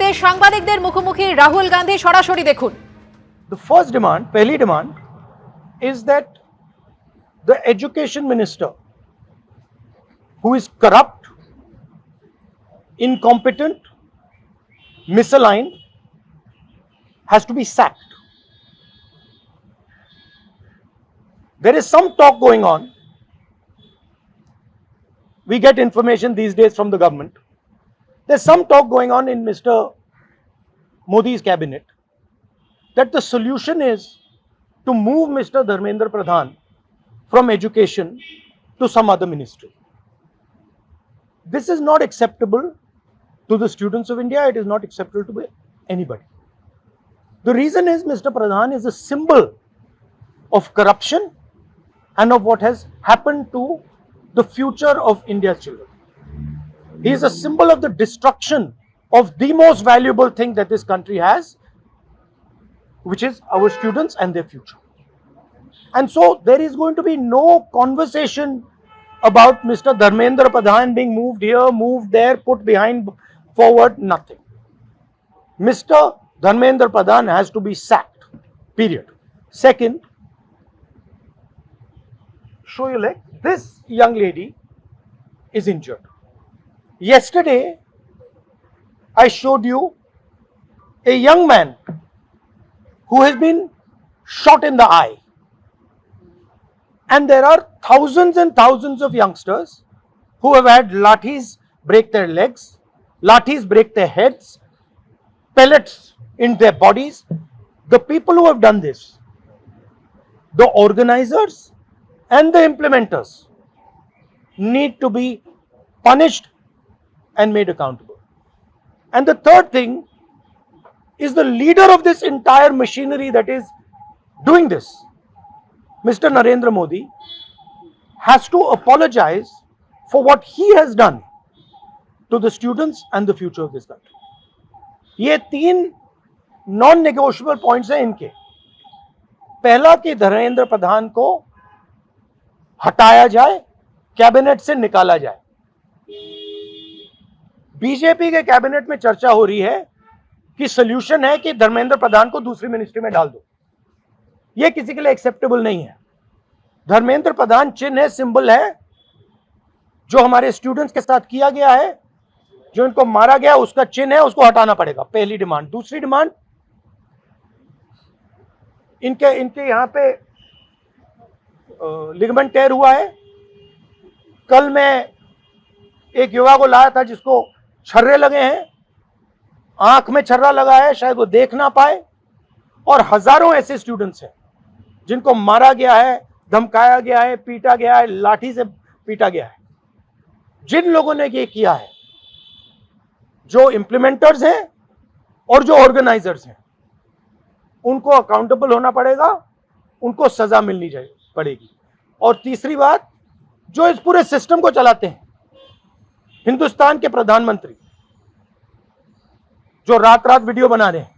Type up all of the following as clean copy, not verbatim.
দিল্লিতে সাংবাদিকদের মুখোমুখি রাহুল গান্ধী সরাসরি দেখুন। The first demand, pehli demand, is that the education minister, who is corrupt, incompetent, misaligned, has to be sacked. There is some talk going on. We get information these days from the government. There's some talk going on in Mr. Modi's cabinet that the solution is to move Mr. Dharmendra Pradhan from education to some other ministry. This is not acceptable to the students of India. It is not acceptable to anybody. The reason is Mr. Pradhan is a symbol of corruption and of what has happened to the future of India's children. He is a symbol of the destruction of the most valuable thing that this country has, which is our students and their future. And so there is going to be no conversation about Mr. Dharmendra Pradhan being moved here, moved there, put behind, forward, nothing. Mr. Dharmendra Pradhan has to be sacked, period. Second, show your leg. This young lady is injured. Yesterday, I showed you a young man who has been shot in the eye. And there are thousands and thousands of youngsters who have had lathis break their legs, lathis break their heads, pellets in their bodies. The people who have done this, the organizers and the implementers, need to be punished and made accountable. And the third thing is the leader of this entire machinery that is doing this, Mr. Narendra Modi, has to apologize for what he has done to the students and the future of this country. ये 3 non-negotiable points हैं इनके. पहला कि धर्मेंद्र प्रधान को हटाया जाए, cabinet से निकाला जाए. बीजेपी के कैबिनेट में चर्चा हो रही है कि सोल्यूशन है कि धर्मेंद्र प्रधान को दूसरी मिनिस्ट्री में डाल दो. यह किसी के लिए एक्सेप्टेबल नहीं है. धर्मेंद्र प्रधान चिन्ह है, सिंबल है, जो हमारे स्टूडेंट्स के साथ किया गया है, जो इनको मारा गया उसका चिन्ह है, उसको हटाना पड़ेगा. पहली डिमांड. दूसरी डिमांड, इनके यहां पे लिगामेंट टेयर हुआ है. कल मैं एक युवा को लाया था जिसको छर्रे लगे हैं, आंख में छर्रा लगा है, शायद वो देख ना पाए. और हजारों ऐसे स्टूडेंट्स हैं जिनको मारा गया है, धमकाया गया है, पीटा गया है, लाठी से पीटा गया है. जिन लोगों ने ये किया है, जो इंप्लीमेंटर्स हैं और जो ऑर्गेनाइजर्स हैं, उनको अकाउंटेबल होना पड़ेगा, उनको सजा मिलनी पड़ेगी. और तीसरी बात, जो इस पूरे सिस्टम को चलाते हैं, हिंदुस्तान के प्रधानमंत्री, जो रात रात वीडियो बना रहे हैं,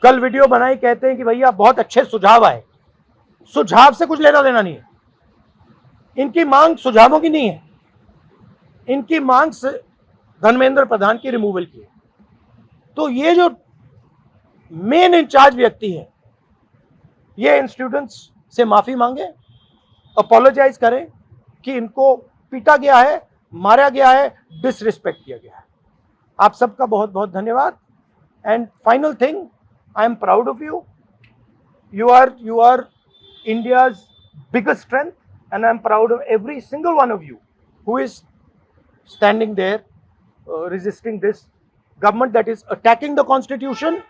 कल वीडियो बनाई, कहते हैं कि भैया बहुत अच्छे सुझाव आए. सुझाव से कुछ लेना देना नहीं है. इनकी मांग सुझावों की नहीं है, इनकी मांग धर्मेंद्र प्रधान की रिमूवल की है. तो ये जो मेन इंचार्ज व्यक्ति है, ये इन स्टूडेंट्स से माफी मांगे, अपोलोजाइज करें कि इनको पीटा गया है, मारा गया है, डिसरिस्पेक्ट किया गया है. आप सबका बहुत बहुत धन्यवाद. And final thing, I am proud of you. You are India's biggest strength, and I am proud of every single one of you who is standing there resisting this government that is attacking the constitution,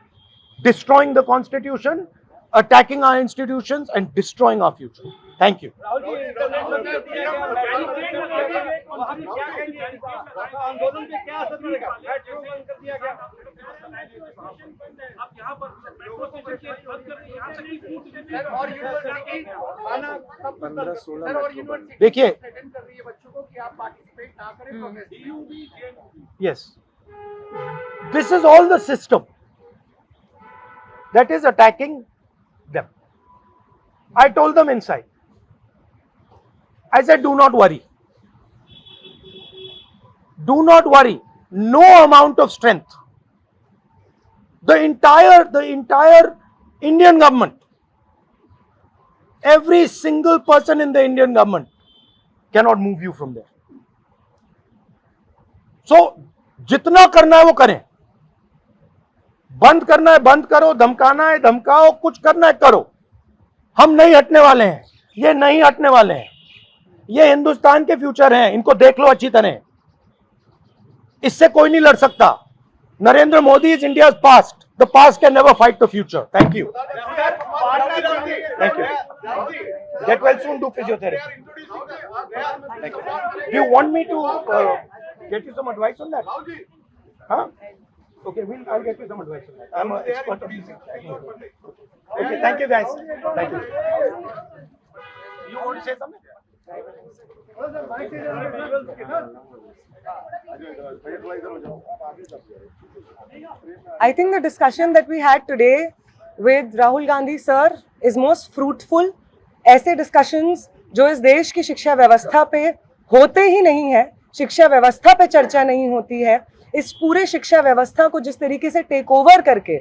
destroying the constitution, attacking our institutions and destroying our future. Thank you. देखिए, yes, this is all the system that is attacking them. I told them inside, I said, do not worry. Do not worry. No amount of strength The entire Indian government, every single person in the Indian government cannot move you from there. So, जितना करना है वो करें, बंद करना है बंद करो, धमकाना है धमकाओ, कुछ करना है करो, हम नहीं हटने वाले हैं, ये नहीं हटने वाले हैं, ये हिंदुस्तान के फ्यूचर हैं, इनको देख लो अच्छी तरह, इससे कोई नहीं लड़ सकता. Narendra Modi is India's past, the past can never fight the future. Thank you. Thank you. Get well soon. Do physiotherapy. Thank you. Do you want me to get you some advice on that? Huh? Okay, I'll get you some advice on that. I'm an expert on this. Okay, thank you guys. Thank you. You want to say something? I think the discussion that we had today with Rahul Gandhi sir is most fruitful. ऐसे discussions जो इस देश की शिक्षा व्यवस्था पे होते ही नहीं है, शिक्षा व्यवस्था पे चर्चा नहीं होती है, इस पूरे शिक्षा व्यवस्था को जिस तरीके से टेक ओवर करके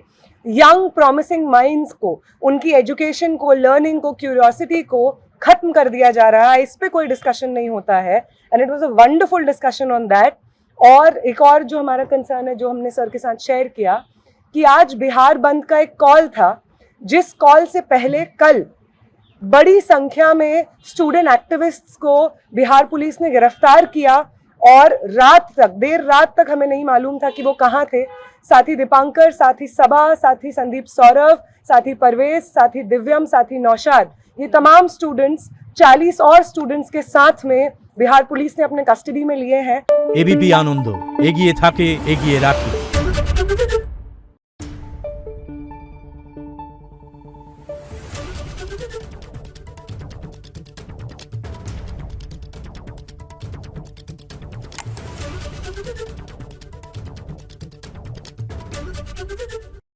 यंग प्रॉमिसिंग माइंड्स को, उनकी एजुकेशन को, लर्निंग को, क्यूरियोसिटी को खत्म कर दिया जा रहा है, इस पे कोई डिस्कशन नहीं होता है. And it was a wonderful discussion on that. और एक और जो हमारा कंसर्न है, जो हमने सर के साथ शेयर किया, कि आज बिहार बंद का एक कॉल था, जिस कॉल से पहले कल बड़ी संख्या में स्टूडेंट एक्टिविस्ट्स को बिहार पुलिस ने गिरफ्तार किया और रात तक, देर रात तक हमें नहीं मालूम था कि वो कहाँ थे. साथी दीपांकर, साथी सबा, साथी संदीप सौरभ, साथी परवेज, साथी दिव्यम, साथी नौशाद, ये तमाम स्टूडेंट्स 40 और स्टूडेंट्स के साथ में बिहार पुलिस ने अपने कस्टडी में लिए हैं. एबीपी आनंद एगिए थाके एगिए राखे. Thank you.